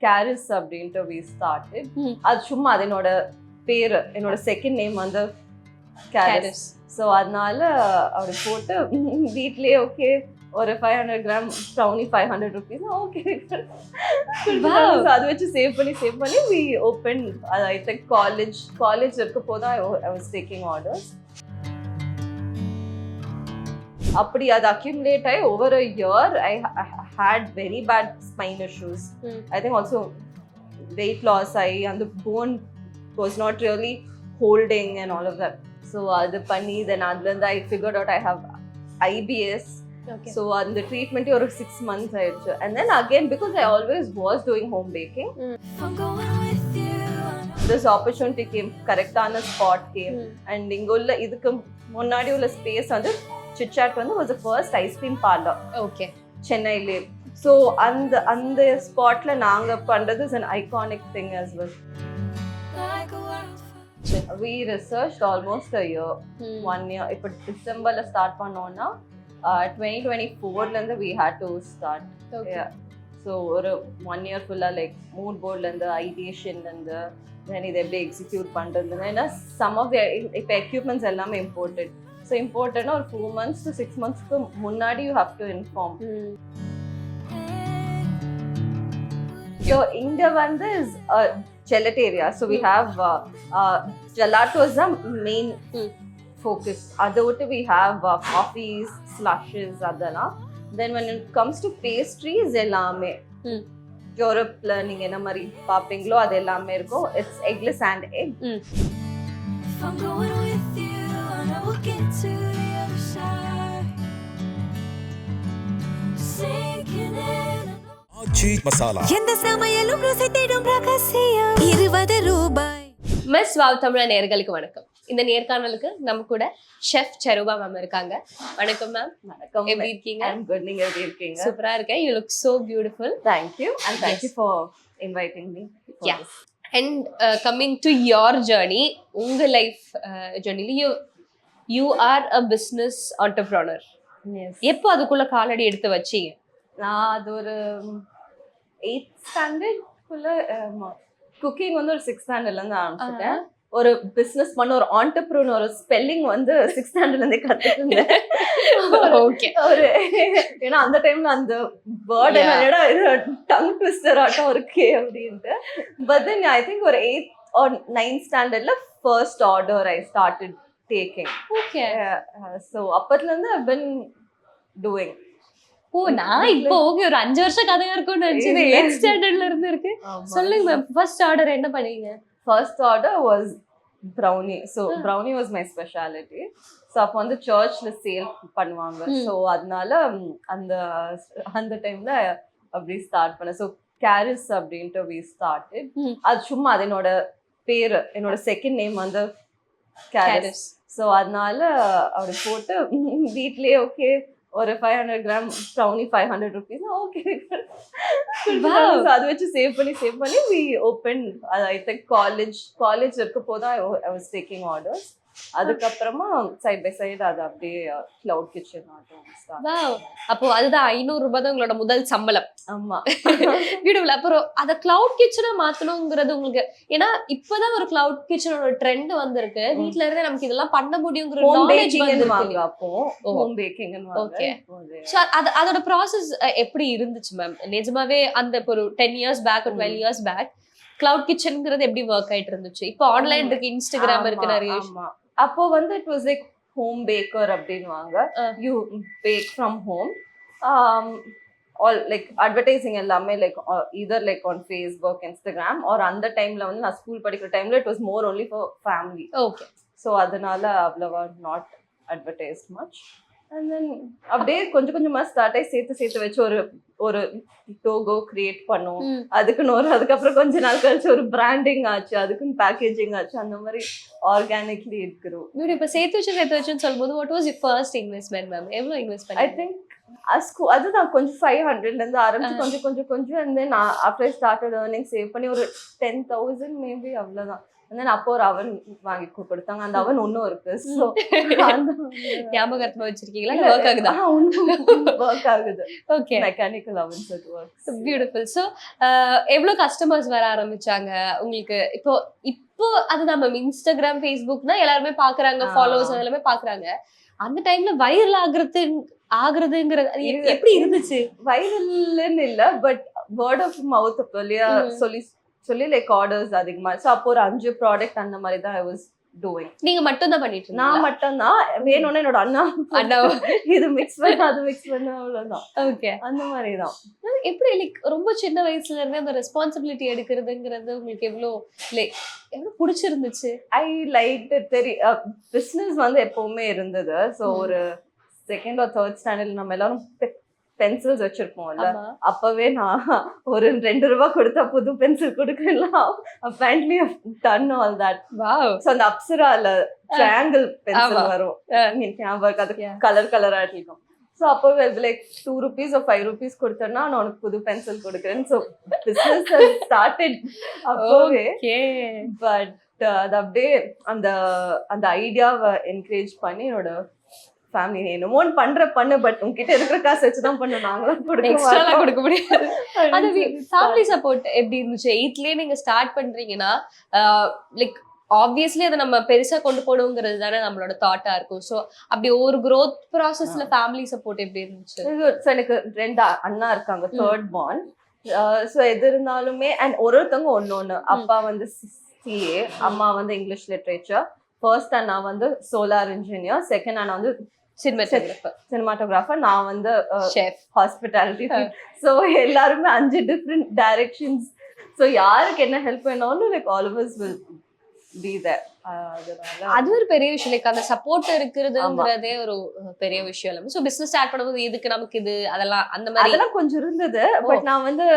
Carries அப்படின்ட்டு we started. அது சும்மா அது என்னோட பேரு, என்னோட செகண்ட் நேம் வந்து கேரிஸ். ஸோ அதனால அப்படி போட்டு வீட்லயே ஓகே ஒரு 500 கிராம் ப்ரௌனி 500 rupees ஓகே அது வச்சு சேவ் பண்ணி we opened. I think college இருக்க போது I was taking orders. அப்படி அது அக்யூமுலேட் ஆகி over a year I had very bad spine issues. I think also weight loss ஆகி அந்த bone was not really holding and all of that. So அது பண்ணி then அதுலேருந்து I figured out I have IBS. Okay. So அந்த treatment ஒரு 6 months ஆயிடுச்சு. And then again because I always was doing home baking, this opportunity came, கரெக்டான spot came. And இங்க உள்ள இதுக்கு முன்னாடி உள்ள ஸ்பேஸ் வந்து சிட்சாட் வந்து was the first ice cream parlor. Okay. சென்னையிலே. So அந்த ஸ்பாட்ல நாங்க பண்றது is an iconic thing as well. We researched almost a year, 1 year. இப்போ டிசம்பர்ல ஸ்டார்ட் பண்ணோம்னா 2024ல இருந்து we had to start. Okay. Yeah. So ஒரு 1 year ஃபுல்லா லைக் மூட் போர்ட்ல இருந்து ஐடியேஷன்ல இருந்து then இதை எப்படி எக்ஸிக்யூட் பண்றது, ஏன்னா some of the இப்போ எக்யூப்மெண்ட்ஸ் எல்லாமே இம்போர்ட்டட். ஸோ இம்போர்ட்டட்னா ஒரு 4 months to 6 monthsக்கு முன்னாடி you have to inform. So இங்க வந்து is a gelateria. So we have gelato is the main focus. அதை விட்டு we have coffees, slushes அதெல்லாம். Then when it comes to pastries எல்லாமே யூரோப்ல நீங்க என்ன மாதிரி பாப்பீங்களோ அது எல்லாமே இருக்கும். It's eggless and egg. எந்த சமையலும் ருசி தேடும் ரகசியம் 20 ரூபாய். மிஸ் வாவ் தமிழா நேயர்களுக்கு வணக்கம். இந்த நேர்காணலுக்கு நம்ம கூட ஷெஃப் சருபா மேம் இருக்காங்க. வணக்கம் மேம். வணக்கம். எப்படி இருக்கீங்க? I'm good. நீங்க எப்படி இருக்கீங்க? சூப்பரா இருக்கேன். You look so beautiful. Thank you and thank you for inviting me. Yeah. And coming to your journey, உங்க life ஜர்னில you are a business entrepreneur. Yes. எப்போ அதுக்குள்ள காலடி எடுத்து வச்சீங்க? நான் அது ஒரு 8th standard குள்ள குக்கிங் வந்து ஒரு 6th standardல இருந்து ஆரம்பிச்சிட்டேன். ஒரு பிசினஸ் பண்ண ஒரு ஆண்டர்பிரினர் ஸ்பெல்லிங் வந்து 6th standardல இருந்தே கத்துட்டு இருந்தேன். ஓகே. ஒரு ஏன்னா அந்த டைம்ல அந்த வேர்ட் என்னடா இது டங் ட்விஸ்டர் ஆட்டம் இருக்கே அப்படின்ட்டு. பட் தென் ஐ திங்க் ஒரு 8th or 9th standardல first order I started taking. Okay. So அப்பத்துல இருந்து I've been doing. ஓ, நான் இப்போ ஓகே ஒரு 5 வருஷம் கதையா இருக்கும்னு நினைச்சது. 8th ஸ்டாண்டர்ட்ல இருந்து இருக்கு. சொல்லுங்க மேம், ஃபர்ஸ்ட் ஆர்டர் என்ன பண்ணீங்க? First order was brownie. So brownie was my specialty. So அப்போ வந்து சர்ச்ல சேல் பண்ணுவாங்க. ஸோ அதனால அந்த டைம்ல அப்படி ஸ்டார்ட் பண்ணேன். ஸோ கேரிஸ் அப்படின்ட்டு we started. அது சும்மா அது என்னோட பேரு, என்னோட செகண்ட் நேம் வந்து கேரிஸ். ஸோ அதனால அப்படி போட்டு வீட்லயே ஓகே ஒரு 500 கிராம் ப்ரௌனி 500 rupees ஓகே அது வச்சு சேவ் பண்ணி we opened. I think college இருக்க போது I was taking orders. அதுக்கப்புறமா சைட் பை சைடு அது அப்படியே கிளவுட் கிச்சன் ஆகும். அப்போ அதுதான் 500 ரூபாய் தான் உங்களோட முதல் சம்பளம். ஆமா. பியூட்டிஃபுல். அப்புறம் அத கிளவுட் கிச்சனா மாத்தணுங்கிறது உங்களுக்கு, ஏன்னா இப்பதான் ஒரு கிளவுட் கிச்சனோட ட்ரெண்ட் வந்திருக்கு. வீட்ல இருந்து நமக்கு இதெல்லாம் பண்ண முடியுங்கிற நாலேஜ் வந்து அப்போ ஹோம் பேக்கிங். ஓகே. சோ அதோட ப்ராசஸ் எப்படி இருந்துச்சு மேம்? நிஜமாவே அந்த ஒரு 10 years back 12 years back cloud கிச்சன்ங்கிறது எப்படி ஒர்க் ஆயிட்டு இருந்துச்சு? இப்போ ஆன்லைன் இருக்கு, இன்ஸ்டாகிராம் இருக்கு நிறைய. அப்போ வந்து it was like home baker அப்படின்வாங்க. You bake from home. All like advertising எல்லாமே like either like on Facebook, Instagram or அந்த டைம்ல வந்து நான் ஸ்கூல் படிக்கிற டைம்ல it was more only for family. Okay. So அதனால அவ்வளவா not advertised much. And then அப்படியே கொஞ்சம் கொஞ்சமா ஸ்டார்ட் ஆகி சேர்த்து வச்சு ஒரு டோகோ கிரியேட் பண்ணோம். அதுக்கப்புறம் கொஞ்ச நாள் கழிச்சு ஒரு பிராண்டிங் ஆச்சு, அதுக்குன்னு பேக்கேஜிங் ஆச்சு. அந்த மாதிரி ஆர்கானிக்லி இருக்கிறோம். இப்ப சேர்த்து வச்சுன்னு சொல்லும்போது what was your first investment ma'am? எவ்வளவு இன்வெஸ்ட் பண்ணீங்க? I think அதுதான் கொஞ்சம் 500ல இருந்து ஆரம்பிச்சு கொஞ்சம் and then after I started earning save பண்ணி ஒரு 10,000 மேபி அவ்வளவுதான். தென் அப்போ ஒரு அவன் வாங்கி கொடுத்தாங்க. அந்த அவன் இன்னும் இருக்கு. ஸோ ஞாபகமா வச்சிருக்கீங்களா? ஒர்க் ஆகுதா? ஒர்க் ஆகுது. Okay, mechanical அவன்ஸ் it works. Beautiful. So எவ்வளவு கஸ்டமர்ஸ் வர ஆரம்பிச்சாங்க உங்களுக்கு? இப்போ அது நம்ம இன்ஸ்டாகிராம், ஃபேஸ்புக்னா எல்லாருமே பாக்குறாங்க, ஃபாலோவர்ஸ் எல்லாமே பாக்குறாங்க. அந்த டைம்ல வைரல் ஆகுறதுங்கிறது எப்படி இருந்துச்சு? வைரல்னு இல்ல, பட் வேர்ட் ஆஃப் மவுத் இல்லையா, சொல்லி லைக் ஆர்டர்ஸ் அதிகமா. ஸோ அப்போ ஒரு 5 ப்ராடக்ட் அந்த மாதிரி தான் ஐ வாஸ் டூயிங். நீங்க மட்டும் தான் பண்ணிட்டு இருந்தீங்க? நான் மட்டும் தான். வேணும்னா என்னோட அண்ணா இது மிக்ஸ் பண்ண அது மிக்ஸ் பண்ண, அவ்வளவுதான். ஓகே, அந்த மாதிரி தான். எப்படி லைக் ரொம்ப சின்ன வயசுல இருந்தே அந்த ரெஸ்பான்சிபிலிட்டி எடுக்கிறதுங்கிறது உங்களுக்கு எவ்வளவு பிடிச்சிருந்துச்சு? ஐ லைக் பிசினஸ் வந்து எப்பவுமே இருந்தது. ஸோ ஒரு 2nd or 3rd ஸ்டாண்டர்ட்ல நம்ம எல்லாரும் பென்சில்ஸ் வச்சிருப்போம்ல, அப்பவே நான் ஒரு 2 ரூபாய் கொடுத்தா புது பென்சில் கொடுக்கலாம். apparently I've done all that. Wow. So அந்த அப்சரால ட்ரையாங்கிள் பென்சில் வரும், ஞாபகம், அது கலரா இருக்கும். சோ அப்போ லைக் 2 rupees or 5 rupees கொடுத்தேன்னா நான் உனக்கு புது பென்சில் கொடுக்குறேன். சோ பிசினஸ் ஸ்டார்டட் அப்பவே. பட் அது அப்படியே அந்த அந்த ஐடியாவை என்கரேஜ் பண்ணி என்னோட ஃபேமிலி என்னமோ பண்ணு, பட் உங்ககிட்ட இருக்கிற காசு வச்சுதான் பண்ண, நாங்களும் கொடுக்க முடியாது. அது ஃபேமிலி சப்போர்ட் எப்படி இருந்துச்சு? 8th நீங்க ஸ்டார்ட் பண்றீங்கன்னா லைக் ஆப்வியஸ்லி அதை நம்ம பெருசா கொண்டு போகணுங்கிறது தானே நம்மளோட தாட்டா இருக்கும். ஸோ அப்படி ஒரு growth ப்ராசஸ்ல ஃபேமிலி சப்போர்ட் எப்படி இருந்துச்சு? ஸோ எனக்கு 2 அண்ணா இருக்காங்க, 3rd born. ஸோ எது இருந்தாலுமே அண்ட் ஒருத்தவங்க ஒன்னொன்னு. அப்பா வந்து CA, அம்மா வந்து இங்கிலீஷ் லிட்ரேச்சர். ஃபர்ஸ்ட் அண்ணா வந்து சோலார் இன்ஜினியர், செகண்ட் அண்ணா வந்து சினிமாட்டோகிராஃபர், நான் வந்து செஃப், ஹாஸ்பிட்டாலிட்டி. ஸோ எல்லாருமே 5 டிஃப்ரெண்ட் டைரக்ஷன்ஸ். ஸோ யாருக்கு என்ன ஹெல்ப் வேணும்னு like all of us will be there. அது ஒரு பெரிய விஷயம். லைக் அந்த சப்போர்ட் இருக்குறதுங்கிறதே ஒரு பெரிய விஷயம் இல்லை. ஸோ பிசினஸ் ஸ்டார்ட் பண்ணும்போது இதுக்கு நமக்கு இது அதெல்லாம் அந்த மாதிரி அதெல்லாம் கொஞ்சம் இருந்தது. பட் நான் வந்து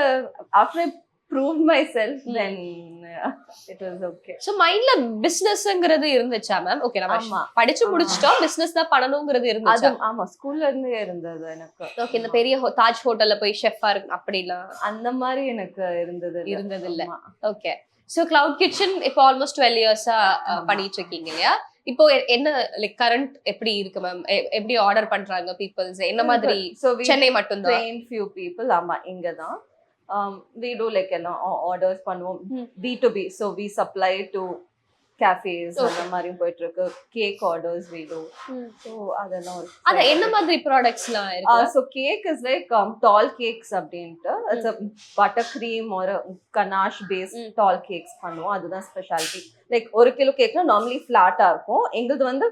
after I prove my self then it was okay. So மைண்ட்ல பிசினஸ்ங்கிறது இருந்துச்சா மேம்? ஓகே, நம்ம படிச்சு முடிச்சிட்டோம், பிசினஸ் தான் பண்ணணும்ங்கிறது இருந்துச்சா? ஆமா, ஸ்கூல்ல இருந்தே இருந்தது எனக்கு. ஓகே, இந்த பெரிய தாஜ் ஹோட்டல்ல போய் ஷெஃபா இருக்கு அப்படிலாம் அந்த மாதிரி எனக்கு இருந்தது இல்ல. ஓகே, சோ கிளவுட் கிச்சன் இப்போ ஆல்மோஸ்ட் 12 இயர்ஸா பண்ணிட்டு இருக்கீங்க இல்லையா? இப்போ என்ன லைக் கரண்ட் எப்படி இருக்கு மேம்? எப்படி ஆர்டர் பண்றாங்க பீப்பிள்ஸ்? என்ன மாதிரி? சென்னை மட்டும் தான்? train few people. ஆமா, இங்க தான். we do like orders பண்ணுவோம் B2B. so we supply to cafes. அந்த மாதிரி போயிட்டு இருக்கு. Cake orders we do. so அதெல்லாம் அத என்ன மாதிரி ப்ராடக்ட்ஸ்லாம் இருக்கு? so cake is like tall cakes அப்படின்ட்டு. it's a butter cream or ganache based tall cakes பண்ணுவோம். அதுதான் ஸ்பெஷாலிட்டி. லைக் 1 கிலோ கேக்னா நார்மலி ஃபிளாட்டா இருக்கும், எங்களுது வந்து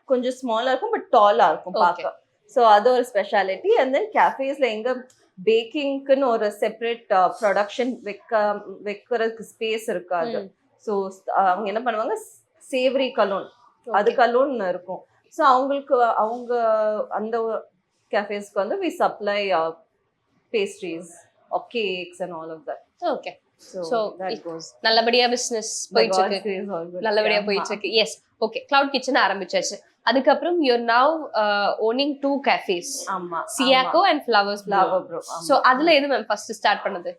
கொஞ்சம் ஸ்மாலா இருக்கும் பட் டாலா இருக்கும் பார்க்க. so அது ஒரு ஸ்பெஷாலிட்டி. and then cafesல எங்க பேக்கிங்க்குன்னு ஒரு செப்பரேட் ப்ரொடக்ஷன் வைக்கிறதுக்கு ஸ்பேஸ் இருக்காது. ஸோ அவங்க என்ன பண்ணுவாங்க, சேவரி கலோன், அது கலோன் இருக்கும். ஸோ அவங்க அந்த கேஃபேஸ்க்கு வந்து we supply pastries or cakes and all of that. Okay, so that goes. நல்லபடியா பிசினஸ் போயிட்டு இருக்கு. நல்லபடியா போயிட்டு இருக்கு. S, okay. கிளவுட் கிச்சன் ஆரம்பிச்சாச்சு. அதுக்கப்புறம் you're now owning 2 cafes. ஆமா, Siaco and Flower Bro. So அதுல எது மேம் ஃபர்ஸ்ட் ஸ்டார்ட் பண்ணது?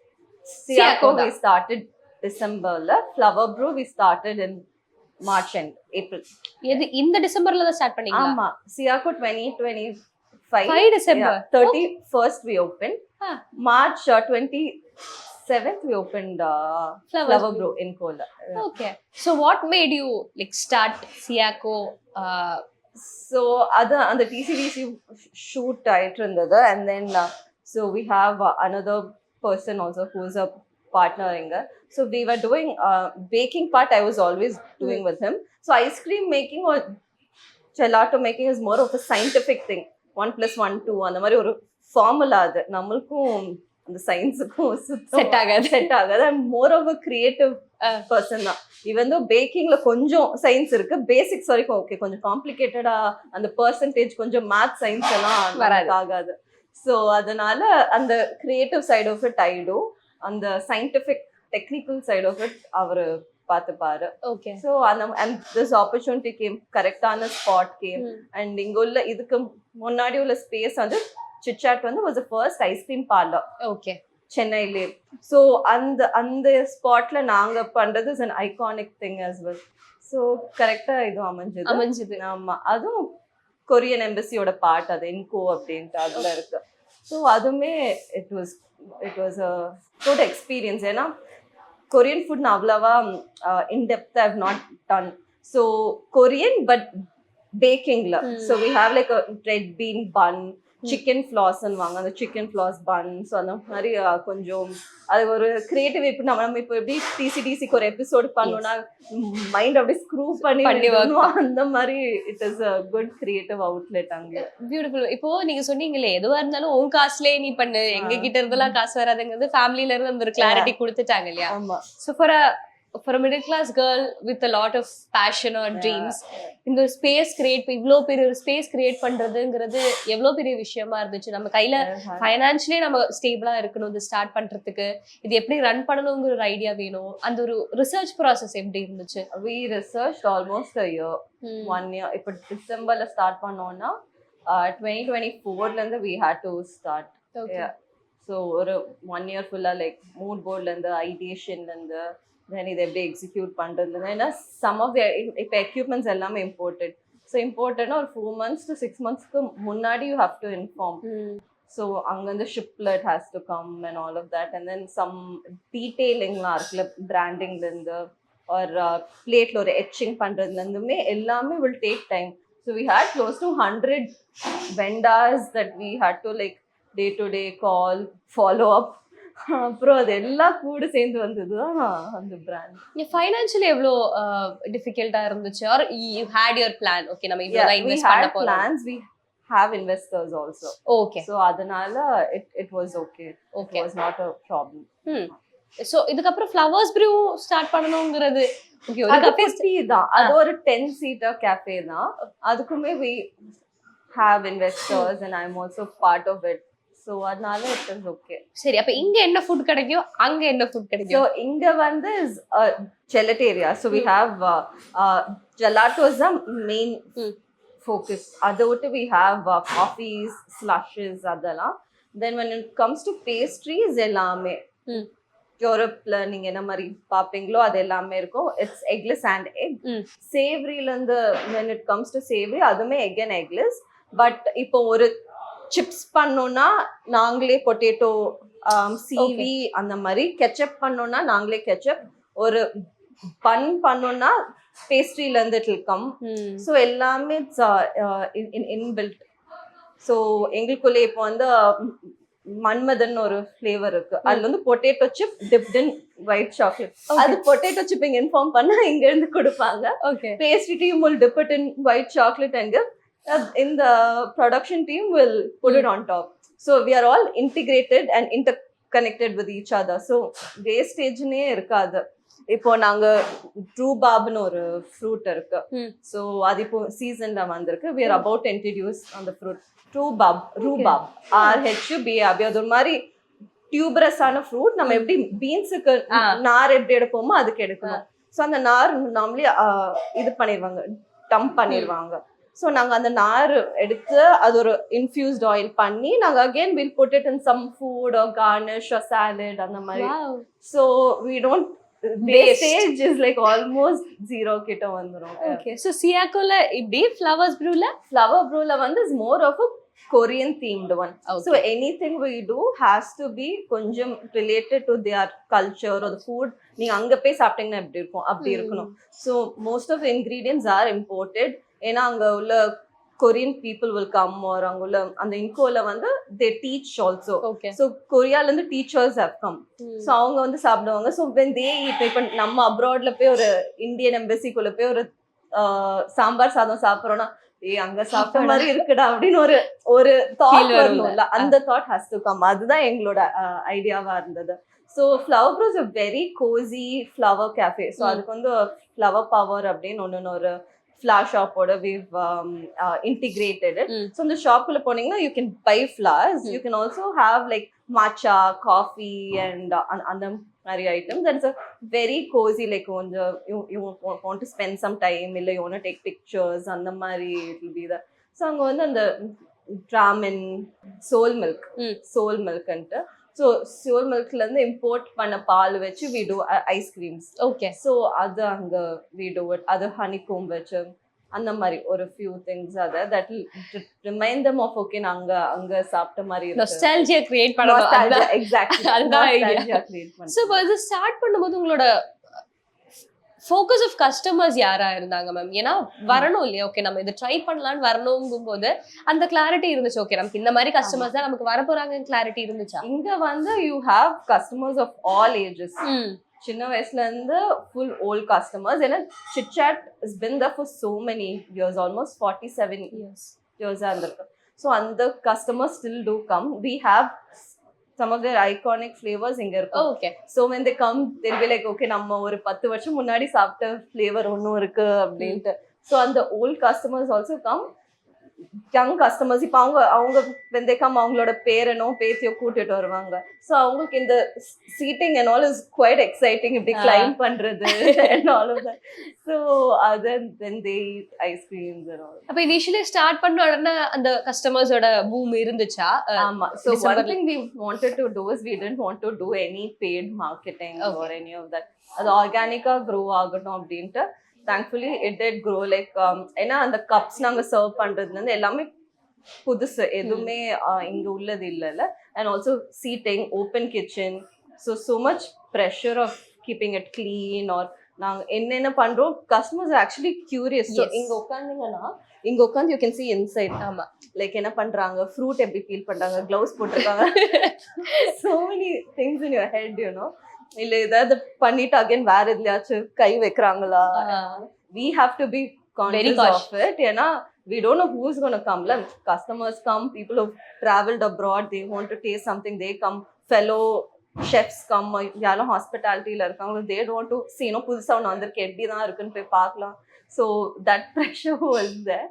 Siaco we started Decemberல. Flower Bro we started in March and April. எது இந்த டிசம்பர்ல தான் ஸ்டார்ட் பண்ணீங்களா? ஆமா, Siaco 2025 5 December. 31st we opened. March 27th we opened Flower Bro in Kola. Okay, so what made you like start Siaco? So அந்த TCDC shoot ஆயிட்டு இருந்தது. and then so we have another person also who's a partner inga. so we were doing baking part. I was always doing with him. so ice cream making or gelato making is more of a scientific thing. 1 + 1 2 அந்த மாதிரி ஒரு formula. அது நம்மளுக்கும் அந்த சயின்ஸுக்கும் set ஆகாது. I'm more of a creative person தான். even though bakingல கொஞ்சம் science இருக்கு, பேசிக்ஸ் வரைக்கும் ஓகே. கொஞ்சம் காம்ப்ளிகேட்டடா அந்த பெர்சன்டேஜ் கொஞ்சம் மேத் சயின்ஸ் எல்லாம் ஆகாது. ஸோ அதனால அந்த creative side of it I do, அந்த scientific technical side of it அவரு பார்த்துப்பாரு. Okay, so and this opportunity came, கரெக்டான ஸ்பாட் கேம். அண்ட் இங்க உள்ள இதுக்கு முன்னாடி உள்ள ஸ்பேஸ் வந்து சிட்சாட் வந்து was the first ice cream parlor. okay. சென்னையிலே. ஸோ அந்த அந்த ஸ்பாட்ல நாங்க பண்றது is an iconic thing as well. So கரெக்டா இது அமைஞ்சது. ஆமா, அதுவும் கொரியன் எம்பசியோட பார்ட், அது இன்கோ அப்படின்ட்டு அதுல இருக்கு. ஸோ அதுவுமே it was a good experience. ஏன்னா கொரியன் ஃபுட் நான் அவ்வளவா in depth I have not done. So Korean but பேக்கிங்ல. So we have like a red bean bun, chicken ஃப்ளாஸ்ன்னு வாங்க, அந்த சிக்கன் ஃப்ளாஸ் பன். ஸோ அந்த மாதிரி கொஞ்சம் அது ஒரு கிரியேட்டிவ். இப்போ நம்ம இப்போ எப்படி டிசிக்கு ஒரு எபிசோட் பண்ணோம்னா மைண்ட் அப்படியே ஸ்க்ரூ பண்ணி அந்த மாதிரி it is a good creative outlet அங்கே. பியூட்டிஃபுல். இப்போ நீங்க சொன்னீங்களே எதுவா இருந்தாலும் உன் காசுலயே நீ பண்ணு, எங்க கிட்ட இருந்தெல்லாம் காசு வராதுங்கிறது ஃபேமிலில இருந்து அந்த ஒரு கிளாரிட்டி கொடுத்துட்டாங்க இல்லையா? ஆமா. So for a middle class girl with a lot of passion or dreams, இந்த ஸ்பேஸ் கிரியேட், இவ்வளோ பெரிய ஒரு ஸ்பேஸ் கிரியேட் பண்றதுங்கிறது எவ்வளோ பெரிய விஷயமா இருந்துச்சு. நம்ம கையில ஃபைனான்ஷியலி நம்ம ஸ்டேபிளா இருக்கணும் இது ஸ்டார்ட் பண்றதுக்கு. இது எப்படி ரன் பண்ணணுங்கிற ஒரு ஐடியா வேணும். அந்த ஒரு ரிசர்ச் ப்ராசஸ் எப்படி இருந்துச்சு? we researched almost a year, 1 year. இப்போ டிசம்பர்ல ஸ்டார்ட் பண்ணோம்னா 2024ல இருந்து we had to start. So ஒரு 1 year ஃபுல்லா லைக் மூட் போர்ட்ல இருந்து ஐடியேஷன்ல இருந்து தென் இதை எப்படி எக்ஸிக்யூட் பண்றதுல. ஏன்னா சம் ஆஃப் இப்போ எக்யூப்மெண்ட்ஸ் எல்லாமே இம்போர்ட்டட். ஸோ இம்போர்ட்டட்னா ஒரு 4 months to 6 monthsக்கு முன்னாடி you have to inform. So அங்கேருந்து ஷிப்ல it has to come and all of that. And then some டீட்டெயிலிங்லாம் இருக்குல்ல, பிராண்டிங்லேருந்து ஒரு பிளேட்ல ஒரு எச்சிங் பண்றதுலேருந்துமே எல்லாமே will take time. So we had close to 100 vendors that we had to like day to day call, follow up. அப்புறம் அது எல்லாம் கூட சேர்ந்து வந்ததுதான் அந்த பிராண்ட். ஃபைனான்ஷியலி எவ்வளோ டிஃபிகல்ட்டா இருந்துச்சு? Are you had your plan? Okay, நம்ம இவ்வளவு இன்வெஸ்ட் பண்ண போறோம். Plans, we have investors also. Okay. So அதனால it was okay. It was not a problem. So இதுக்கப்புறம் ஃப்ளவர்ஸ் ப்ரூ ஸ்டார்ட் பண்ணணும்ங்கிறது ஓகே, ஒரு கஃபே தான். அது ஒரு 10-seater cafe தான். அதுக்குமே we have investors and I'm also part of it. So அதனால it is okay. சரி, அப்ப இங்க என்ன ஃபுட் கிடைக்கும், அங்க என்ன ஃபுட் கிடைக்கும்? So இங்க வந்து is gelateria. So we have gelato is the main focus. அதை விட்டு we have coffees, slushes அதெல்லாம். Then when it comes to pastries எல்லாமே யூரோப்ல நீங்க என்ன மாதிரி பாப்பீங்களோ அது எல்லாமே இருக்கும். It's eggless and egg. சேவரில இருந்து when it comes to savory அதுமே எக் அண்ட் எக்லெஸ். பட் இப்போ ஒரு சிப்ஸ் பண்ணோம்னா நாங்களே பொட்டேட்டோ சீவி அந்த மாதிரி, கெச்சப் பண்ணோம்னா நாங்களே கெச்சப், ஒரு பன் பண்ணோம்னா பேஸ்ட்ரியில இருந்து இட் வில் கம். ஸோ எல்லாமே இன்பில்ட். ஸோ எங்களுக்குள்ளே இப்போ வந்து மன்மதன் ஒரு ஃபிளேவர் இருக்கு. அதுல வந்து potato chip tipped in white chocolate. அது பொட்டேட்டோ சிப் இங்க இன்ஃபார்ம் பண்ணா இங்க இருந்து கொடுப்பாங்க. Pastry team will dip it in white chocolate and in the production team will put it on top. So we are all integrated and interconnected with each other. So wastage நே இருக்காது. இப்போ நாங்க ரூபாப்னு ஒரு fruit இருக்கு. So அது இப்போ சீசன்ல வந்திருக்கு. we are about to introduce on the fruit. Rhubarb RHUBAB. அது ஒரு மாதிரி டியூபரஸான ஃப்ரூட். நம்ம எப்படி பீன்ஸுக்கு நார் எப்படி எடுப்போமோ அதுக்கு எடுக்கணும். ஸோ அந்த நார் நார்மலி இது பண்ணிடுவாங்க, டம்ப் பண்ணிடுவாங்க. ஸோ நாங்கள் அந்த நார் எடுத்து அது ஒரு இன்ஃபியூஸ்ட் ஆயில் பண்ணி நாங்கள் again will put it in some food or garnish or salad அந்த மாதிரி. So we don't wastage is like almost zero கிட்ட வந்துரும். Okay, so Siakoல இப்படி flower brewல வந்து is more of a Korean themed one. So anything we do has to be கொஞ்சம் related to their culture or the food. நீங்க அங்க போய் சாப்பிட்டீங்கன்னா எப்படி இருக்கும் அப்படி இருக்கணும். So most of the ingredients are imported. ஏன்னா அங்க உள்ள Korean people will come or அங்க உள்ள அந்த இன்கோல வந்து they teach also. So கொரியால இருந்து teachers have come. So அவங்க வந்து சாப்பிடுவாங்க. So when they eat, இப்ப நம்ம அப்ராட்ல போய் ஒரு இந்தியன் எம்பசிக்குள்ள போய் ஒரு சாம்பார் சாதம் சாப்பிடுறோம்னா அங்க சாப்பிட்ட மாதிரி இருக்குடா அப்படின்னு ஒரு தாட் வரணும்ல, அந்த தாட் ஹாஸ் டு கம். அதுதான் எங்களோட ஐடியாவா இருந்தது. So flower Bruce a very cozy flower cafe. So அதுக்கு வந்து ஃப்ளவர் பவர் அப்படின்னு ஒன்னு ஒரு flower shop-ஓட we've integrated it. So இந்த ஷாப்ல போனீங்கன்னா you can buy flowers. You can also have like matcha, coffee and அந்த மாதிரி items. That is a very cozy, like you want to spend some time, இல்ல you want to take pictures அந்த மாதிரி it will be the. So அங்க வந்து அந்த ramen, soul milk ன்ட்டு. So சியோர் மில்க்ல இருந்து import பண்ண பால் வச்சு we do ice creams. Okay. So அது அங்க we do it. அது ஹனிகோம் வச்சு அந்த மாதிரி ஒரு few things அதை that will remind them of okay நாங்க அங்க சாப்பிட்ட மாதிரி இருக்கு. நொஸ்டால்ஜியா கிரியேட் பண்ணணும். Nostalgia, exactly. அதுதான் idea. Nostalgia create பண்ணணும். சோ இப்போ இது ஸ்டார்ட் பண்ணும்போது உங்களோட ஃபோக்கஸ் ஆஃப் கஸ்டமர்ஸ் யாரா இருந்தாங்க மேம்? ஏன்னா வரணும் இல்லையா, ஓகே நம்ம இதை ட்ரை பண்ணலாம்னு வரணுங்கும் போது அந்த கிளாரிட்டி இருந்துச்சு, ஓகே நமக்கு இந்த மாதிரி கஸ்டமர்ஸ் தான் நமக்கு வர போறாங்க கிளாரிட்டி இருந்துச்சா? இங்க வந்து you have customers of all ages. சின்ன வயசுல இருந்து full old customers. ஏன்னா Chit Chat has been there for so many years, almost 47 years இருந்திருக்கு. So அந்த customers still do come. We have some of their iconic flavors இங்க இருக்கும். Okay. So when they come they'll be like okay நம்ம ஒரு 10 வருஷம் முன்னாடி சாப்பிட்ட flavour ஒன்னும் இருக்கு அப்படின்ட்டு. So அந்த old customers also come. Young customers இப்போ அவங்க when they come அவங்களோட பேரனோ பேத்தியோ கூட்டிட்டு வருவாங்க. ஸோ அவங்களுக்கு இந்த seating and all is quite exciting, இப்படி climb பண்றது and all of that. So then they eat ice creams and all. அப்ப இனிஷியலி ஸ்டார்ட் பண்ண உடனே அந்த கஸ்டமர்ஸோட பூம் இருந்துச்சா? ஆமா. So one thing we wanted to do is we didn't want to do any paid marketing or any of that. அது ஆர்கானிக்கா grow ஆகட்டும் அப்படின்ட்டு. Thankfully it did grow. Like ஏன்னா அந்த கப்ஸ் நாங்க சர்வ் பண்றதுல இருந்து எல்லாமே புதுசு, எதுவுமே இங்க உள்ளது இல்லைல்ல. And also seating, open kitchen. so much pressure of keeping it clean or நாங்க என்னென்ன பண்றோம் customers are actually curious. So இங்க உட்காந்தீங்கன்னா இங்க உட்காந்து யூ கேன் see inside. ஆமா. லைக் என்ன பண்றாங்க, ஃப்ரூட் எப்படி பீல் பண்றாங்க, கிளவுஸ் போட்டிருக்காங்க. so many things in your head, you know. இல்ல ஏதாவது பண்ணிட்டு அகைன் வேற எதுலயாச்சும் கை வைக்கிறாங்களா. we have to be conscious of it. ஏன்னா we don't know who's going to come. Customers come, people who've traveled abroad, they want to taste something, they come, fellow chefs come, யாரும் ஹாஸ்பிட்டாலிட்டியில இருக்காங்க, they don't want to see, புதுசா ஒன்று வந்திருக்கு எப்படி தான் இருக்குன்னு போய் பார்க்கலாம். So that pressure was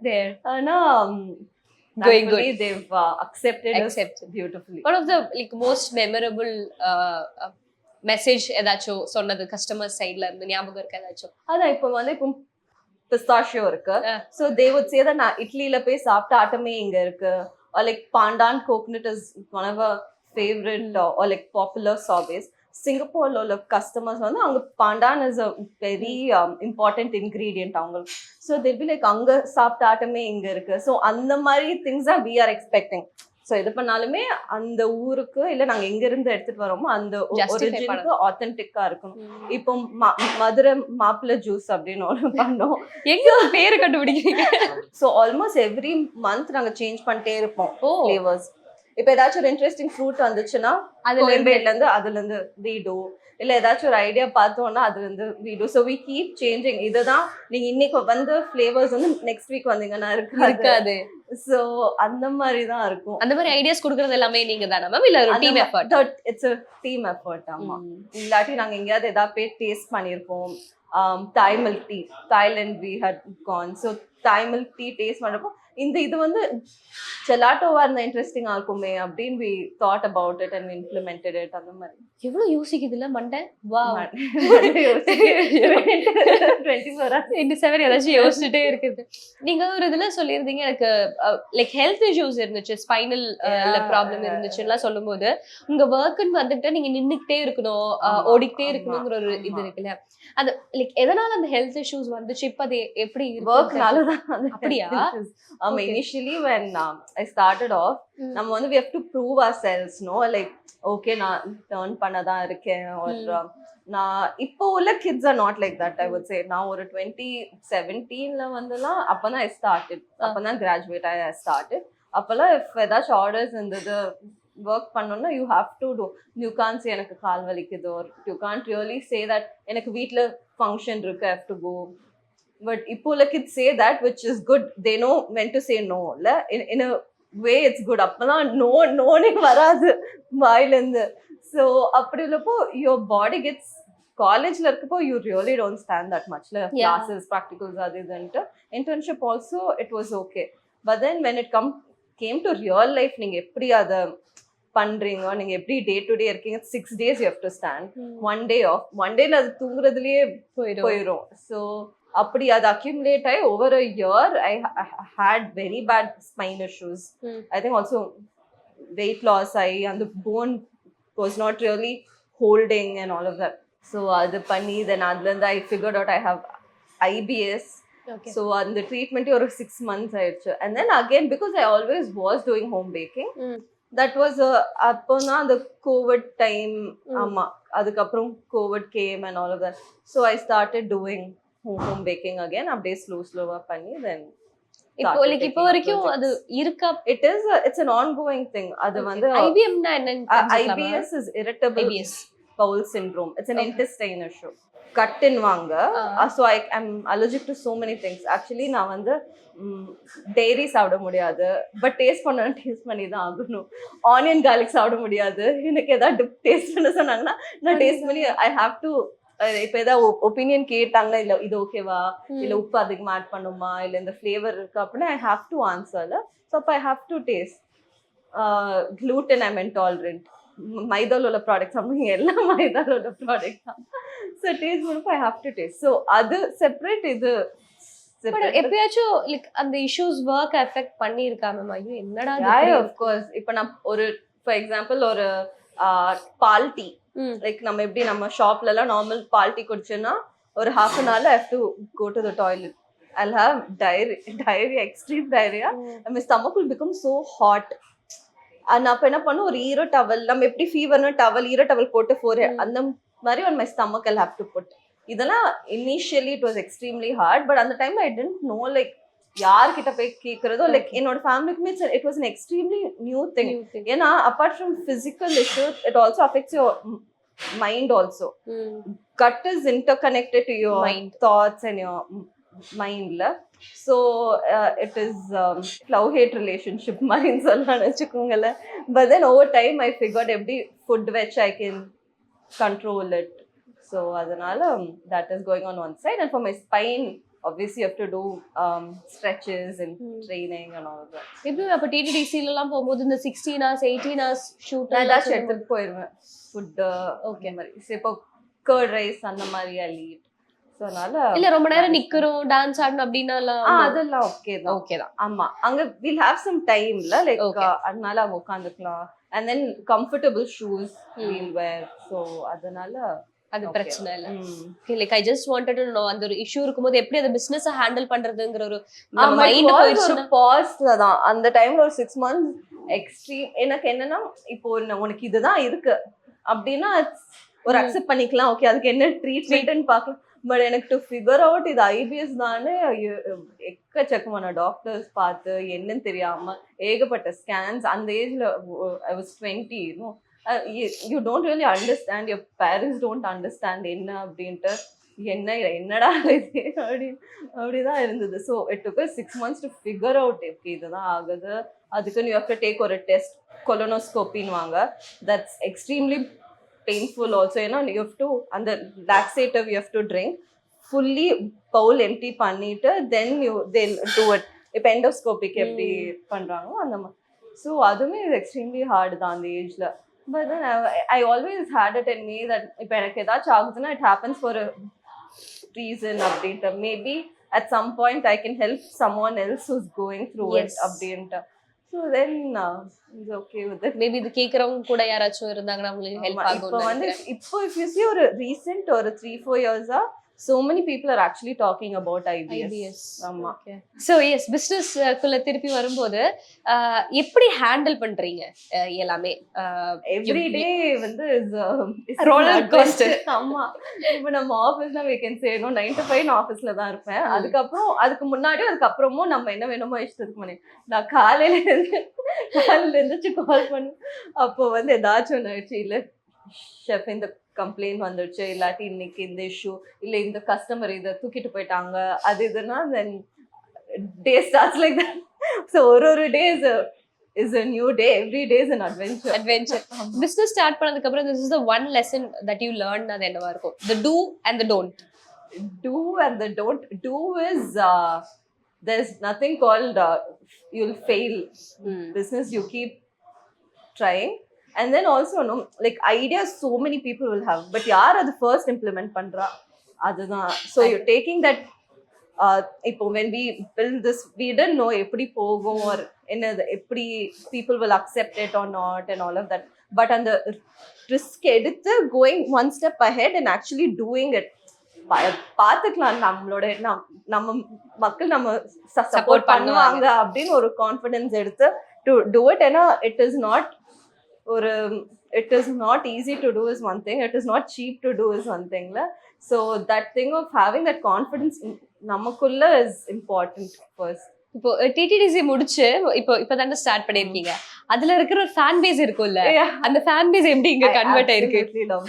there. ஆனா Going good. They've accepted us beautifully. One of the most memorable message ஏதாச்சும் சொன்னது கஸ்டமர் சைட்ல இருந்து ஞாபகம் இருக்கு ஏதாச்சும்? அதான் இப்போ பிஸ்தாஷியோ இருக்கு. So they would say that நான் இட்லியில போய் சாப்பிட்ட ஆட்டமே இங்க இருக்கு. Like pandan coconut is one of our favourite or like popular சாபேஸ். சிங்கப்பூர்ல உள்ள கஸ்டமர்ஸ் வந்து அவங்க pandan is a very important ingredient அவங்களுக்கு. ஸோ தில் பி லைக் அங்க சாப்பிட்ட ஆட்டமே இங்க இருக்கு. ஸோ அந்த மாதிரி திங்ஸ் தான் வி ஆர் எக்ஸ்பெக்டிங். ஸோ எது பண்ணாலுமே அந்த ஊருக்கு இல்ல நாங்க எங்க இருந்து எடுத்துட்டு வரோமோ அந்த ஒரிஜினுக்கு ஆத்தென்டிக்கா இருக்கணும். இப்போ மதுரை மாப்பிள்ளை ஜூஸ் அப்படின்னு ஒன்று பண்ணோம். எங்க பேரு கண்டுபிடிக்கிறீங்க? ஸோ ஆல்மோஸ்ட் எவ்ரி மந்த் நாங்க சேஞ்ச் பண்ணிட்டே இருப்போம் ஃபிளேவர்ஸ். இப்போ ஏதாச்சும் ஒரு இன்ட்ரெஸ்டிங் ஃப்ரூட் வந்துச்சுன்னா கோயம்பேடுல இருந்து அதுல இருந்து வீடோ இல்ல ஏதாச்சும் ஒரு ஐடியா பார்த்தோம்னா அதுல இருந்து வீடோ. So we keep changing. இதுதான் நீங்க இன்னைக்கு வந்து ஃபிளேவர்ஸ் வந்து நெக்ஸ்ட் வீக் வந்தீங்கன்னா இருக்காது. சோ அந்த மாதிரி தான் இருக்கும். அந்த மாதிரி ஐடியாஸ் கொடுக்கறது எல்லாமே நீங்க தானா மேம் இல்ல ஒரு team effort? It's a team effort. ஆமா. இல்லாட்டி நாங்க எங்கயாவது ஏதாவது போய் டேஸ்ட் பண்ணிருப்போம். Thai milk tea, Thailand we had gone. So Thai milk tea taste பண்றப்போ இது வந்து ஜெலாட்டோவா இருந்தா இன்ட்ரெஸ்டிங்கா இருக்குமே அப்படின்னு we thought about it and we implemented it. அந்த மாதிரி எவ்வளவு யோசிக்குது இல்ல மண்டை. வாவ். 24 ஏதாச்சும் யோசிச்சுட்டே இருக்குது. நீங்க ஒரு இதுல சொல்லியிருந்தீங்க எனக்கு லைக் ஹெல்த் இஷ்யூஸ் இருந்துச்சு, ஸ்பைனல் ப்ராப்ளம் இருந்துச்சுன்னா சொல்லும்போது உங்க ஒர்க்குன்னு வந்துட்டு நீங்க நின்னுக்கிட்டே இருக்கணும், ஓடிக்கிட்டே இருக்கணுங்கிற ஒரு இது இருக்குல்ல, அது லைக் எதனால அந்த ஹெல்த் இஷ்யூஸ் வந்துச்சு? இப்ப அது எப்படி ஒர்க்னாலதான்? அப்படியா? ஆமா. Initially when I started off நம்ம வந்து we have to prove ourselves, no, like okay நான் டர்ன் பண்ணதான் இருக்கேன். ஒரு நான் இப்போ உள்ள kids are not like that. I would say நான் ஒரு 2017ல வந்துலாம் அப்பதான் ஐ ஸ்டார்டட், அப்பதான் கிராஜுவேட் ஐ ஸ்டார்டட். அப்பெல்லாம் ஏதாச்சும் ஆர்டர்ஸ் இருந்தது ஒர்க் பண்ணோம்னா you have to do. You can say எனக்கு கால் வலிக்குது, ஒரு you can't really say that எனக்கு வீட்டில் ஃபங்க்ஷன் இருக்கு, I have to go. But இப்போ உள்ள kids say that which is good. They know when to say no. இல்ல in a way it's good. அப்பெல்லாம் நோனே வராது வாயிலேருந்து. ஸோ அப்படி உள்ளப்போ யுவர் பாடி கெட்ஸ் காலேஜ்ல இருக்கப்போ you really don't stand that மச்ல கிளாஸஸ் ப்ராக்டிகல்ஸ் அது இதுன்ட்டு. Internship also it was okay. But then when it came to real life, நீங்க எப்படி அதை பண்றீங்க, நீங்க எப்படி டே டு டே இருக்கீங்க, 6 days you have to stand, 1 day off, 1 dayல அது தூங்குறதுலயே போயிடும். ஸோ அப்படி அது அக்யூமுலேட் ஆகி over a year I had very bad spine issues. I think also weight loss ஆகி அந்த bone was not really holding and all of that. So adu panni then adlanda I figured out I have IBS. Okay. So அந்த treatment ஒரு 6 months ஆயிடுச்சு. And then again because I always was doing home baking, that was அப்போதான் அந்த Covid time. ஆமா, அதுக்கப்புறம் Covid game and all of that. So I started doing home baking again. அப்படியே ஸ்லோவா பண்ணி then இப்போ வரைக்கும் அது இருக்கா? it's an ongoing thing. அது வந்து IBM னா என்னன்னு IBS is irritable bowel syndrome. It's an intestine issue. Cut in வாங்க. So I'm allergic to so many things. Actually நான் வந்து டெய்ரி சாப்பிட முடியாது, பட் டேஸ்ட் பண்ணி தான் ஆகணும். ஆனியன் garlic சாப்பிட முடியாது. எனக்கு ஏதாவது டேஸ்ட் பண்ண சொன்னாங்கன்னா நான் டேஸ்ட் பண்ணி ஐ ஹாவ் டு. இப்போ ஏதாவது ஒப்பீனியன் கேட்டாங்கன்னா இல்லை இது ஓகேவா, இல்லை உப்பு அதிகமாக ஆட் பண்ணுமா, இல்லை இந்த ஃப்ளேவர் இருக்கு அப்படின்னா ஐ ஹாவ் டு ஆன்சர்ல. ஸோ அப்போ I have to taste. gluten I'm intolerant. மைதால உள்ள ப்ராடக்ட்ஸ் அப்படின்னு எல்லாம் மைதால உள்ள ப்ராடக்ட் தான். ஸோ டேஸ்ட் பண்ணப்போ I have to taste. So அது செப்பரேட், இது எப்பயாச்சும் லைக் அந்த இஷ்யூஸ் ஒர்க் எஃபெக்ட் பண்ணியிருக்கா மேம்? ஐயோ என்னடா. ஆஃப்கோர்ஸ். இப்போ நான் ஒரு ஃபார் எக்ஸாம்பிள் ஒரு பால் டீ, லைக் நம்ம எப்படி நம்ம ஷாப்ல எல்லாம் நார்மல் பால் டீ குடிச்சோன்னா ஒரு half an hour I have to go to the toilet. I'll have diarrhea, extreme diarrhea. My stomach will become so hot. நான் அப்போ என்ன பண்ணும், ஒரு ஈரோ டவல், நம்ம எப்படி ஃபீவர்னு டவல் ஈரோ டவல் போட்டு அந்த மாதிரி on my stomach I'll have to put. இதெல்லாம் initially it was extremely hard, but அந்த time I didn't know like யார்கிட்ட போய் கேட்கறதோ, லைக் என்னோட ஃபேமிலிக்குமே it was an extremely new thing. ஏன்னா apart from physical issues it also affects your mind also. Gut is interconnected to your thoughts and your mind. So it is love hate relationship mind சொல்லலாம் வெச்சுக்கோங்களே. But then over time I figured every food which I can control it. So அதனால that is going on one side. And for my spine obviously you have to do stretches and training and all of that. எப்படி அப்ப TTDC எல்லாம் போகும்போது இந்த 16 hours 18 hours shoot நான் ஏதாச்சும் எடுத்துட்டு போயிருவேன் ஃபுட். ஓகே மாதிரி இப்போ கர்ட் ரைஸ் அந்த மாதிரி லீட். ஸோ அதனால இல்ல ரொம்ப நேரம் நிக்கிறோம் டான்ஸ் ஆடணும் அப்படின்னா அதெல்லாம் ஓகே தான். ஆமா, அங்க வில் ஹேவ் சம் டைம்ல லைக் அதனால அவங்க உட்காந்துக்கலாம். And then comfortable shoes will wear. So அதனால அது பிரச்சனை இல்ல. Like I just wanted to know அந்த ஒரு இஷ்யூ இருக்கும்போது எப்படி அந்த பிசினஸ் ஹேண்டில் பண்றதுங்கற ஒரு மைண்ட் போயிடுச்சு. பாஸ்ட்ல தான் அந்த டைம்ல ஒரு 6 months எக்ஸ்ட்ரீம். எனக்கு என்னன்னா இப்போ உனக்கு இதுதான் இருக்கு அப்படின்னா ஒரு அக்செப்ட் பண்ணிக்கலாம். ஓகே, அதுக்கு என்ன ட்ரீட்மெண்ட்னு பார்க்கலாம். பட் எனக்கு டு ஃபிகர் அவுட் இது IBS தானே, எக்கச்சக்கமான டாக்டர்ஸ் பார்த்து என்னன்னு தெரியாம ஏகப்பட்ட ஸ்கேன்ஸ். அந்த ஏஜ்ல I was 20. You don't really understand, your parents don't understand என்ன அப்படின்ட்டு என்னடா இது அப்படிதான் இருந்தது. So it took us 6 months to figure out எப்படி இதுதான் ஆகுது. அதுக்குன்னு you have to take ஒரு டெஸ்ட், கொலோனோஸ்கோப்பின்னு வாங்க. That's extremely painful also. You know, you have to, and the laxative you have to drink fully, bowl empty பண்ணிட்டு then they'll do it. இப்போ endoscopic எப்படி பண்றாங்க அந்த மாதிரி. ஸோ அதுவுமே is extremely hard தான் அந்த ஏஜ்ல. But then I always had it in me that if எனக்கு ஏதாச்சும் ஆகுதுன்னா it happens for a reason அப்படின்ட்டு. Maybe at some point I can help someone else who's going through it அப்படின்ட்டு. So then it's okay with it. Maybe இது கேக்குறவங்க கூட யாராச்சும் இருந்தாங்கன்னா உங்களுக்கு ஹெல்ப் ஆகும். இப்போ வந்து இப்போ if you see ஒரு recent ஒரு 3-4 years so many people are actually talking about IBS. ஆமா. So yes, business குள்ள திருப்பி வரும்போது எப்படி ஹேண்டில் பண்றீங்க எல்லாமே? எவ்ரி டே வந்து is roller coaster. ஆமா, இப்போ நம்ம ஆபீஸ்ல we can say no 9 to 5 நான் ஆபீஸ்ல தான் இருப்பேன். அதுக்கு முன்னாடியும் அதுக்கப்புறமும் நம்ம என்ன வேணுமோ இஷ்டத்துக்கு பண்ணி நான் காலையில இருந்து கால் பண்ணு. அப்போ வந்து ஏதாச்சும் ஒன்று ஆயிடுச்சு, இல்லை ஷெஃப் இந்த கம்ப்ளைண்ட் வந்துடுச்சு, இல்லாட்டி இன்னைக்கு இந்த இஷ்யூ, இல்லை இந்த கஸ்டமர் இதை தூக்கிட்டு போயிட்டாங்க, அது இதுன்னா தென் டே ஸ்டார்ட்ஸ் லைக் தட். ஸோ ஒரு day is a new day. Every day is an adventure. Business start பண்ணதுக்கு அப்புறம் this is the one lesson that you learned. அது என்னவா இருக்கும்? The do and the don't. Do and the don't. Do is there's nothing called you'll fail. Business you keep trying. And then also no, like ideas so many people will have, but yaar adu first implement pandra adha. So you're taking that ipo when we build this we didn't know eppadi pogum or enna eppadi people will accept it or not and all of that. But அந்த risk எடுத்து going one step ahead and actually doing it பாத்துக்கலாம் நம்மளோட நம்ம மக்கள் நம்ம support பண்ணுவாங்க அப்படின்னு ஒரு கான்ஃபிடன்ஸ் எடுத்து டு டூ இட். ஏன்னா இட் இஸ் நாட் ஒரு it is not easy to do is one thing, it is not cheap to do is one thing la. So that thing of having that confidence namakulla is important first. இப்போ DTDC முடிச்சு இப்போதான் start பண்ணிருக்கீங்க, அதுல இருக்கிற ஒரு fan base இருக்கும்ல, அந்த fan base எப்படி இங்க கன்வெர்ட் ஆயிருக்கு?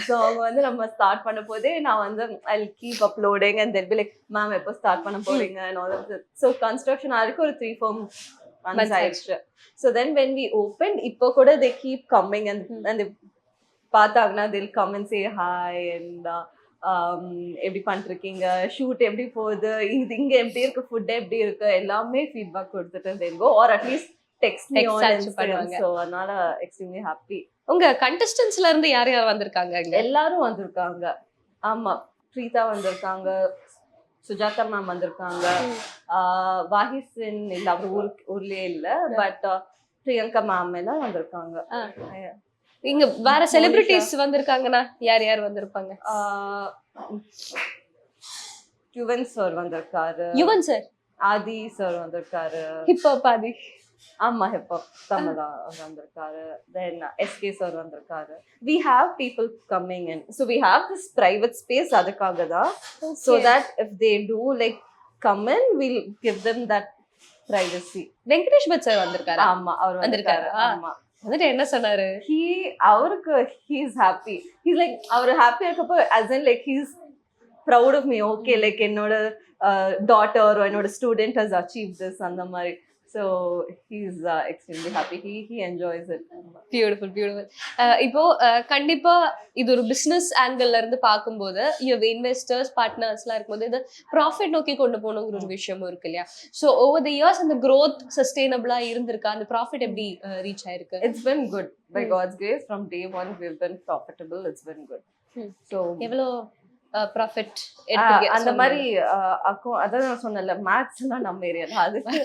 So அவங்க வந்து நம்ம ஸ்டார்ட் பண்ண போதே நான் வந்து I'll keep uploading and they'll be like ma'am எப்போ ஸ்டார்ட் பண்ண போறீங்க and all of that. So construction ஆருக்கு ஒரு 3-4 months ஆயிடுச்சு. So then when we opened, இப்போ கூட they keep coming and they பார்த்தாங்கன்னா they'll come and say hi and எப்படி பண்ணிருக்கீங்க, ஷூட் எப்படி போகுது, இது இங்க எப்படி இருக்கு, ஃபுட் எப்படி இருக்கு, எல்லாமே ஃபீட்பேக் கொடுத்துட்டு they'll go or at least text me on Instagram. So அதனால extremely happy. உங்க கண்டஸ்டன்ட்ஸ்ல இருந்து யார் யார் வந்திருக்காங்க? எல்லாரும் வந்திருக்காங்க. ஆமா, பிரீதா வந்திருக்காங்க, சுஜாதா மேம் வந்திருக்காங்க, வாஹிசின் இல்ல அவர் ஊர்லயே இல்ல, பட் பிரியங்கா மேம் எல்லாம் வந்திருக்காங்க. இங்க வேற செலிபிரிட்டிஸ் வந்திருக்காங்கன்னா யார் யார் வந்திருப்பாங்க? யுவன் சார் வந்திருக்காரு. யுவன் சார், ஆதி சார் வந்திருக்காரு. ஹிப்ஹாப் ஆதி. ஆமா, ஹிப்ஹாப் தமிழா வந்திருக்காரு. தென் எஸ்கே சார் வந்திருக்காரு. we have people coming in, so we have this private space அதுக்காக தான், so that if they do like come in, we'll give them that privacy. Venkatesh but sir வந்திருக்காரு. ஆமா, அவர் வந்திருக்காரு. ஆமா, வந்துட்டு என்ன சொன்னாரு? அவருக்கு he is happy. he's like அவர் ஹாப்பியா இருக்கப்போ as in like he's proud of me. okay, like என்னோட daughter or என்னோட student has achieved this அந்த மாதிரி. So he's extremely happy. He enjoys it. Beautiful, beautiful. இப்போ கண்டிப்பா இது ஒரு பிசினஸ் ஆங்கிள் இருந்து பார்க்கும்போது இன்வெஸ்டர்ஸ் பார்ட்னர்ஸ்லாம் இருக்கும்போது இது ப்ராஃபிட் நோக்கி கொண்டு போகணுங்கிற ஒரு விஷயமும் இருக்கு இல்லையா? ஸோ ஓவர் தி இயர்ஸ் அந்த growth சஸ்டைனபிளா இருந்திருக்கா? அந்த ப்ராஃபிட் எப்படி ரீச் ஆயிருக்கு? It's been good by God's grace. From day one we've been profitable. It's been good. So எவ்வளோ ப்ராஃபிட் அந்த மாதிரி அதான் நான் சொன்னேன்ல, மேத்ஸ் எல்லாம் நம்ம ஏரியா அதுக்கு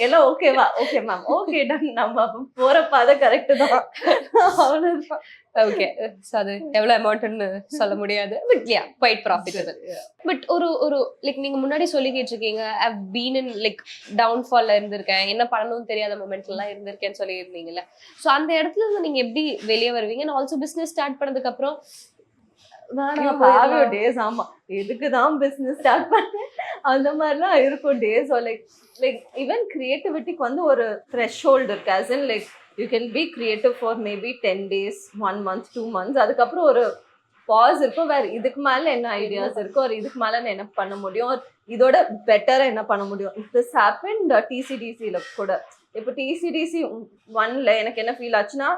எல்லாம் ஓகேவா, ஓகே மேம், ஓகே டன், நம்ம போற பாதை கரெக்ட் தான், அவ்வளவுதான். ஓகே, ஸோ அது எவ்வளோ அமௌண்ட்னு சொல்ல முடியாது, but ya quite profitable. But ஒரு லைக் நீங்க முன்னாடி சொல்லிக்கிட்டு இருக்கீங்க ஐ பீன் இன் லைக் டவுன்ஃபால்ல இருந்திருக்கேன், என்ன பண்ணணும்னு தெரியாத மொமெண்ட்லாம் இருந்திருக்கேன்னு சொல்லியிருந்தீங்கல்ல. ஸோ அந்த இடத்துல இருந்து நீங்க எப்படி வெளியே வருவீங்க? அண்ட் ஆல்சோ பிஸ்னஸ் ஸ்டார்ட் பண்ணதுக்கு அப்புறம் டேஸ், ஆமா எதுக்குதான் பிசினஸ் ஸ்டார்ட் பண்ணேன் அந்த மாதிரிலாம் இருக்கும் டேஸ். லைக் ஈவன் கிரியேட்டிவிட்டிக்கு வந்து ஒரு த்ரெஷ்ஹோல்டு இருக்கு. as in like you can be creative for maybe 10 days, 1 month, 2 months. அதுக்கப்புறம் ஒரு பாஸ் இருக்கும், வேற இதுக்கு மேல என்ன ஐடியாஸ் இருக்கும், ஒரு இதுக்கு மேல என்ன பண்ண முடியும், இதோட பெட்டரா என்ன பண்ண முடியும். திஸ் ஹேப்பன்ட் TCDCல கூட. இப்போ TCDC 1ல எனக்கு என்ன ஃபீல் ஆச்சுன்னா,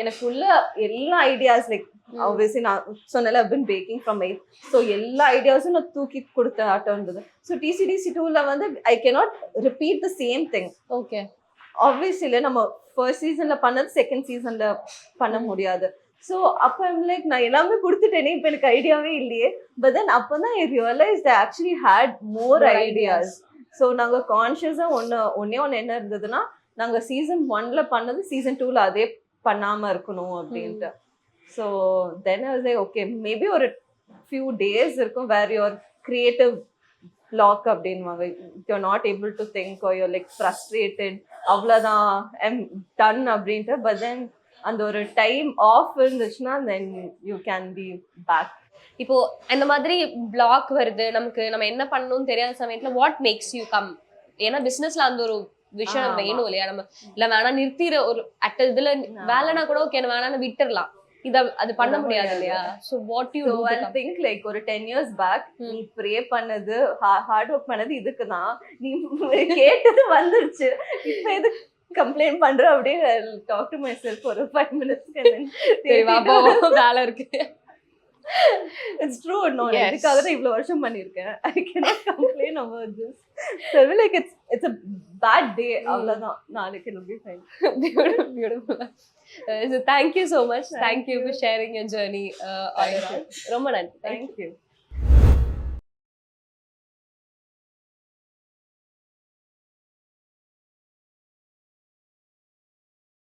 எனக்குள்ள எல்லா ஐடியாஸ் லைக் obviously நான் சொன்னல I've been baking from 8, so எல்லா ஐடியாஸும் நான் தூக்கி கொடுத்த ஆட்டம் இருந்தது. ஸோ TCDC 2ல வந்து I cannot repeat the same thing. Okay, obviously நம்ம ஃபர்ஸ்ட் சீசன்ல பண்ணது செகண்ட் சீசன்ல பண்ண முடியாது. ஸோ அப்போ லைக் நான் எல்லாமே கொடுத்துட்டேனே, இப்போ எனக்கு ஐடியாவே இல்லையே. பட் தென் அப்போ தான் I realized I actually had more ideas. So நாங்கள் கான்ஷியஸாக ஒன்னே என்ன இருந்ததுன்னா, நாங்கள் சீசன் 1ல பண்ணது சீசன் 2ல அதே பண்ணாம இருக்கணும் அப்படின்ட்டு. So then I was like, okay, maybe ஒரு few days இருக்கும் where your creative block அப்படின்வாங்க, you're not able to think or you're like frustrated, அவ்வளோதான் I'm done அப்படின்ட்டு. பட் தென் அந்த ஒரு டைம் ஆஃப் இருந்துச்சுன்னா then you can be back. இப்போ அந்த மாதிரி பிளாக் வருது நமக்கு, நம்ம என்ன பண்ணணும்னு தெரியாத சமயத்துல வாட் மேக்ஸ் யூ கம்? ஏன்னா பிசினஸ்ல அந்த ஒரு விஷயம் வேணும் இல்லையா? நம்ம இல்ல வேணா நிறுத்திற ஒரு அட்ட இதுல வேலைனா கூட ஓகே வேணான்னு விட்டுறலாம், அது பண்ண முடியாது இல்லையா? So what you to? I think like ஒரு 10 years back நீ ப்ரே பண்ணது, ஹார்ட் ஒர்க் பண்ணது இதுக்கு தான், நீ கேட்டது வந்துருச்சு, இப்போ எது கம்ப்ளைண்ட் பண்ற அப்படியே டாக் டு மை செல்ஃப் ஒரு 5 minutes. சரி வா போ, வேலை இருக்கு. It's true. No, இதுக்காக தான் இவ்வளவு வருஷம் பண்ணிருக்கேன். I cannot complain about this. So like it's a bad day. அவ்வளவுதான், நாளைக்கு it'll be fine. Beautiful. So thank you so much. Thank you for sharing your journey. ரொம்ப நன்றி. Thank you.